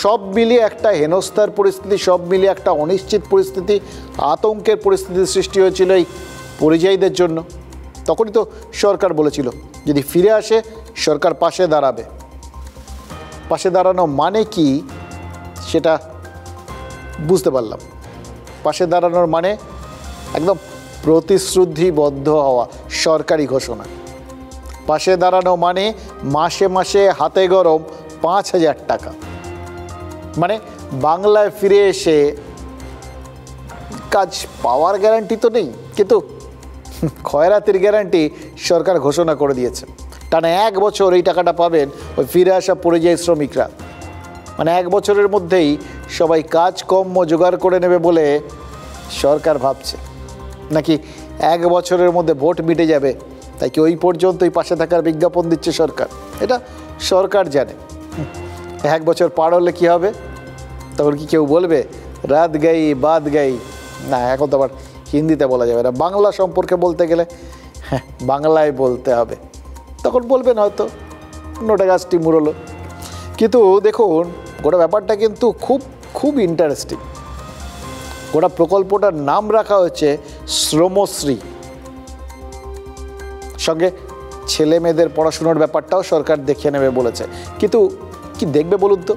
সব মিলিয়ে একটা হেনস্থার পরিস্থিতি, সব মিলিয়ে একটা অনিশ্চিত পরিস্থিতি, আতঙ্কের পরিস্থিতির সৃষ্টি হয়েছিল এই পরিযায়ীদের জন্য। তখনই তো সরকার বলেছিল যদি ফিরে আসে সরকার পাশে দাঁড়াবে। পাশে দাঁড়ানো মানে কি সেটা বুঝতে পারলাম। পাশে দাঁড়ানোর মানে একদম প্রতিশ্রুতিবদ্ধ হওয়া, সরকারি ঘোষণা। পাশে দাঁড়ানো মানে মাসে মাসে হাতে গরম 5,000 টাকা। মানে বাংলায় ফিরে এসে কাজ পাওয়ার গ্যারান্টি তো নেই, কিন্তু খয়রাতির গ্যারান্টি সরকার ঘোষণা করে দিয়েছে। টানা 1 বছর এই টাকাটা পাবেন ওই ফিরে আসা পরিযায়ী শ্রমিকরা। মানে 1 বছরের মধ্যেই সবাই কাজ কর্ম জোগাড় করে নেবে বলে সরকার ভাবছে, নাকি 1 বছরের মধ্যে ভোট মিটে যাবে তাই কি ওই পর্যন্তই পাশে থাকার বিজ্ঞাপন দিচ্ছে সরকার? এটা সরকার জানে। 1 বছর পার হলে কী হবে? তখন কি কেউ বলবে রাত গাই বাদ গাই? না, এখন তো আবার হিন্দিতে বলা যাবে না, বাংলা সম্পর্কে বলতে গেলে বাংলায় বলতে হবে। তখন বলবেন হয়তো নোটা গাছটি মুড়লো। কিন্তু দেখুন, গোটা ব্যাপারটা কিন্তু খুব খুব ইন্টারেস্টিং। গোটা প্রকল্পটার নাম রাখা হয়েছে শ্রমশ্রী। সঙ্গে ছেলে মেয়েদের পড়াশুনোর ব্যাপারটাও সরকার দেখে নেবে বলেছে। কিন্তু কি দেখবে বলুন তো?